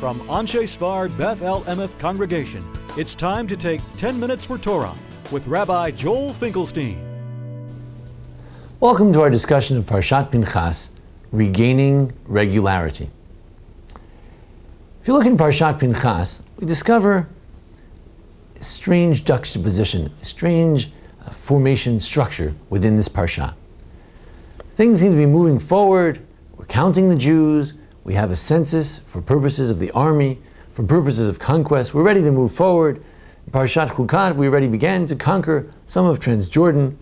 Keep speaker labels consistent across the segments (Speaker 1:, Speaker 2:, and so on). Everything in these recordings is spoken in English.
Speaker 1: From Anshe Sfard Beth El Emeth Congregation, it's time to take 10 Minutes for Torah with Rabbi Joel Finkelstein.
Speaker 2: Welcome to our discussion of Parashat Pinchas, Regaining Regularity. If you look in Parashat Pinchas, we discover a strange juxtaposition, a strange formation structure within this parsha. Things seem to be moving forward. We're counting the Jews. We have a census for purposes of the army, for purposes of conquest. We're ready to move forward. In Parashat Chukat, we already began to conquer some of Transjordan.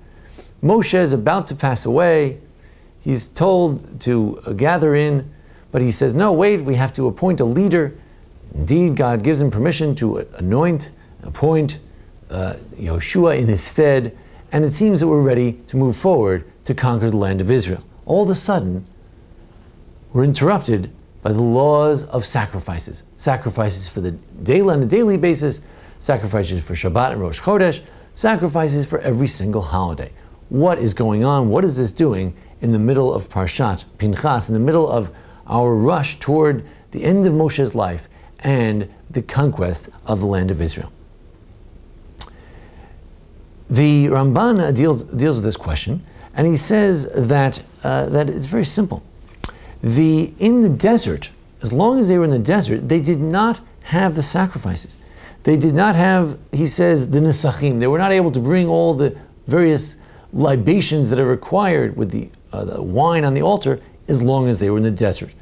Speaker 2: Moshe is about to pass away. He's told to gather in, but he says, no, wait, we have to appoint a leader. Indeed, God gives him permission to appoint Yoshua in his stead, and it seems that we're ready to move forward to conquer the land of Israel. All of a sudden, we're interrupted by the laws of sacrifices. Sacrifices for the daily, on a daily basis, sacrifices for Shabbat and Rosh Chodesh, sacrifices for every single holiday. What is going on? What is this doing in the middle of Parashat Pinchas, in the middle of our rush toward the end of Moshe's life and the conquest of the land of Israel? The Ramban deals with this question, and he says that it's very simple. In the desert, as long as they were in the desert, they did not have the sacrifices. They did not have, he says, the nesachim. They were not able to bring all the various libations that are required with the wine on the altar as long as they were in the desert.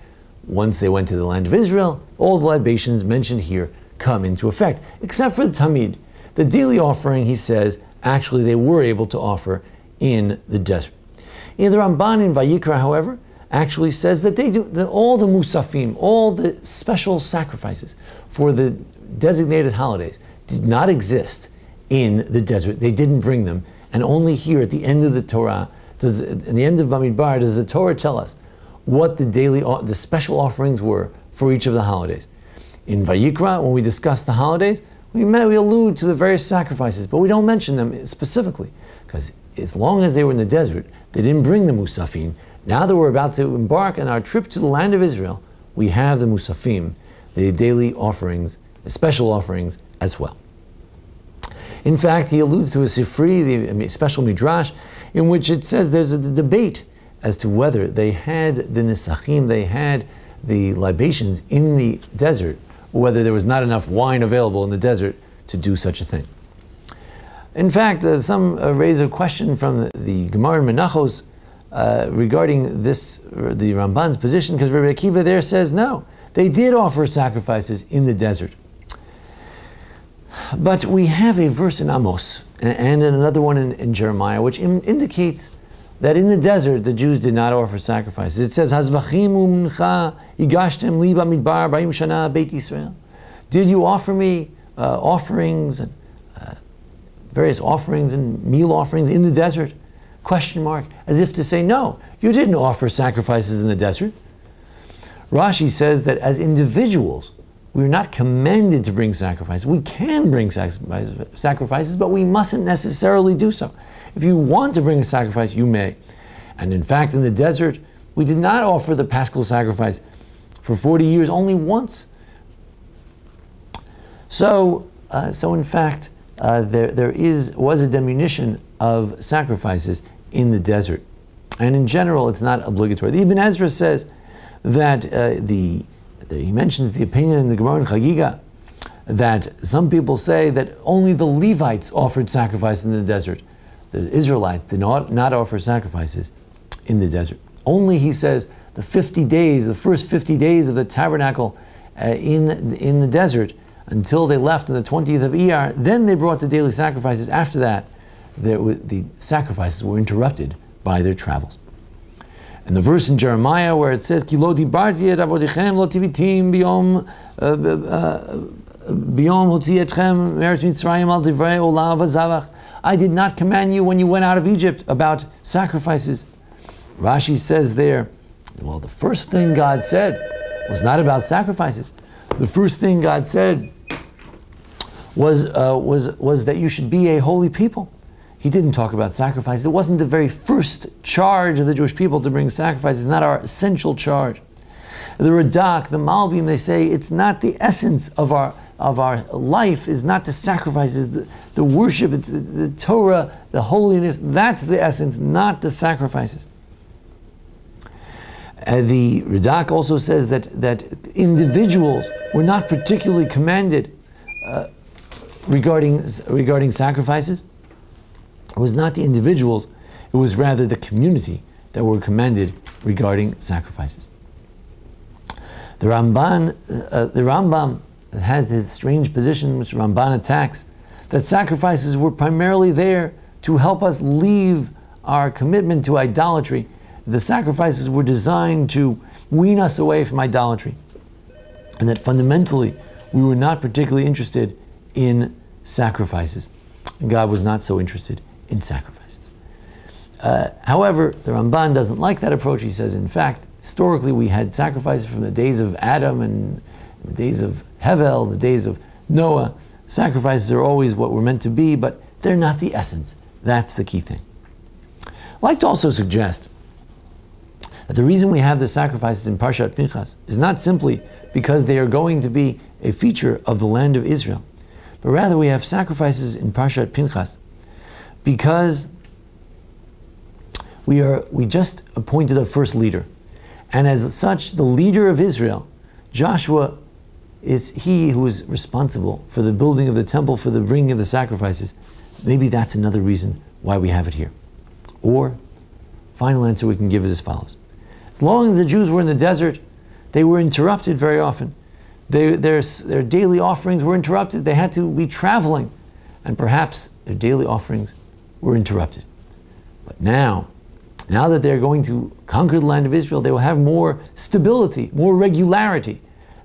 Speaker 2: Once they went to the land of Israel, all the libations mentioned here come into effect, except for the tamid. The daily offering, he says, actually they were able to offer in the desert. In the Ramban in Vayikra, however, actually says that they do all the musafim, all the special sacrifices for the designated holidays did not exist in the desert. They didn't bring them. And only here at the end of the Torah, in the end of Bamidbar, does the Torah tell us what the special offerings were for each of the holidays. In Vayikra, when we discuss the holidays, we allude to the various sacrifices, but we don't mention them specifically, because as long as they were in the desert, they didn't bring the musafim. Now that we're about to embark on our trip to the land of Israel, we have the musafim, the daily offerings, the special offerings as well. In fact, he alludes to a Sifri, the special midrash, in which it says there's a debate as to whether they had the nesachim, they had the libations in the desert, or whether there was not enough wine available in the desert to do such a thing. In fact, some raise a question from the Gemara in Menachos regarding this, the Ramban's position, because Rabbi Akiva there says, no, they did offer sacrifices in the desert. But we have a verse in Amos and another one in Jeremiah, which indicates that in the desert the Jews did not offer sacrifices. It says, "Hazvachim u'mincha igashtem li bamidbar b'ayim shana beit Yisrael." Did you offer me offerings and various offerings and meal offerings in the desert? Question mark, as if to say, no, you didn't offer sacrifices in the desert. Rashi says that as individuals, we're not commanded to bring sacrifices. We can bring sacrifices, but we mustn't necessarily do so. If you want to bring a sacrifice, you may. And in fact, in the desert, we did not offer the Paschal sacrifice for 40 years, only once. So in fact, there was a diminution of sacrifices in the desert. And in general, it's not obligatory. The Ibn Ezra says that he mentions the opinion in the Gemara in Chagiga that some people say that only the Levites offered sacrifice in the desert. The Israelites did not offer sacrifices in the desert. Only, he says, the first 50 days of the tabernacle in the desert, until they left on the 20th of Iyar, then they brought the daily sacrifices. After that, the sacrifices were interrupted by their travels. And the verse in Jeremiah where it says, "Ki lo dibarti et avodichem lo tivitim biyom hotzi etchem meretz Mitzrayim al divrei olav hazavach." I did not command you when you went out of Egypt about sacrifices. Rashi says there, well, the first thing God said was not about sacrifices. The first thing God said was that you should be a holy people. He didn't talk about sacrifices. It wasn't the very first charge of the Jewish people to bring sacrifices. It's not our essential charge. The Radak, the Malbim, they say it's not the essence of our life, is not the sacrifices, the worship, it's the Torah, the holiness, that's the essence, not the sacrifices. The Radak also says that individuals were not particularly commanded regarding sacrifices. It was not the individuals, it was rather the community that were commanded regarding sacrifices. The Rambam has his strange position, which Ramban attacks, that sacrifices were primarily there to help us leave our commitment to idolatry. The sacrifices were designed to wean us away from idolatry, and that fundamentally we were not particularly interested in sacrifices. And God was not so interested in sacrifices. However, the Ramban doesn't like that approach. He says, in fact, historically we had sacrifices from the days of Adam and the days of Hevel, the days of Noah. Sacrifices are always what we're meant to be, but they're not the essence. That's the key thing. I'd like to also suggest that the reason we have the sacrifices in Parashat Pinchas is not simply because they are going to be a feature of the land of Israel, but rather we have sacrifices in Parashat Pinchas because we just appointed a first leader. And as such, the leader of Israel, Joshua, is he who is responsible for the building of the temple, for the bringing of the sacrifices. Maybe that's another reason why we have it here. Or, final answer we can give is as follows. As long as the Jews were in the desert, they were interrupted very often. Their daily offerings were interrupted. They had to be traveling, and perhaps their daily offerings were interrupted. But now that they're going to conquer the land of Israel, they will have more stability, more regularity,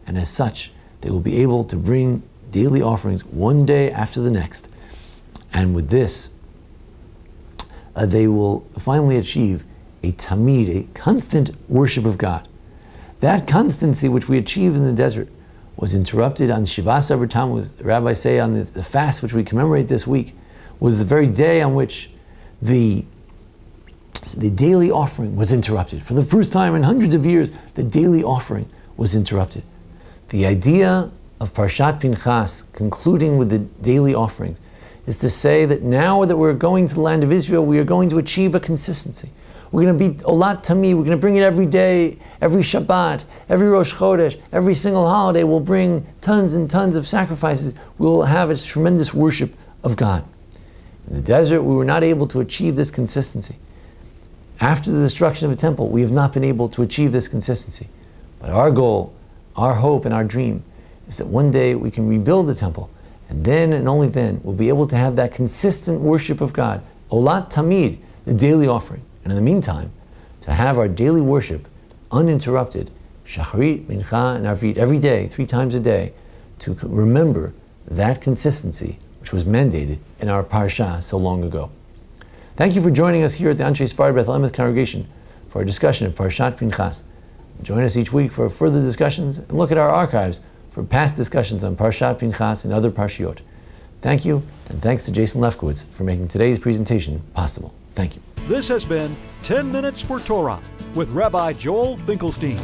Speaker 2: and as such, they will be able to bring daily offerings one day after the next. And with this, they will finally achieve a tamid, a constant worship of God. That constancy which we achieved in the desert was interrupted on Shivas Abur Tammuz. The rabbis say on the fast which we commemorate this week was the very day on which the daily offering was interrupted. For the first time in hundreds of years, the daily offering was interrupted. The idea of Parashat Pinchas concluding with the daily offerings is to say that now that we're going to the land of Israel, we are going to achieve a consistency. We're going to be Olat Tamid, we're going to bring it every day, every Shabbat, every Rosh Chodesh, every single holiday. We'll bring tons and tons of sacrifices. We'll have a tremendous worship of God. In the desert, we were not able to achieve this consistency. After the destruction of the temple, we have not been able to achieve this consistency. But our goal, our hope, and our dream is that one day we can rebuild the temple, and then and only then we'll be able to have that consistent worship of God, Olat Tamid, the daily offering. And in the meantime, to have our daily worship uninterrupted, Shacharit, Mincha, and Arvit, every day, 3 times a day, to remember that consistency which was mandated in our Parsha so long ago. Thank you for joining us here at the Anshe Sfard Beth Elameth congregation for a discussion of Parashat Pinchas. Join us each week for further discussions and look at our archives for past discussions on Parashat Pinchas and other Parshiot. Thank you, and thanks to Jason Lefkowitz for making today's presentation possible. Thank you.
Speaker 1: This has been 10 Minutes for Torah with Rabbi Joel Finkelstein.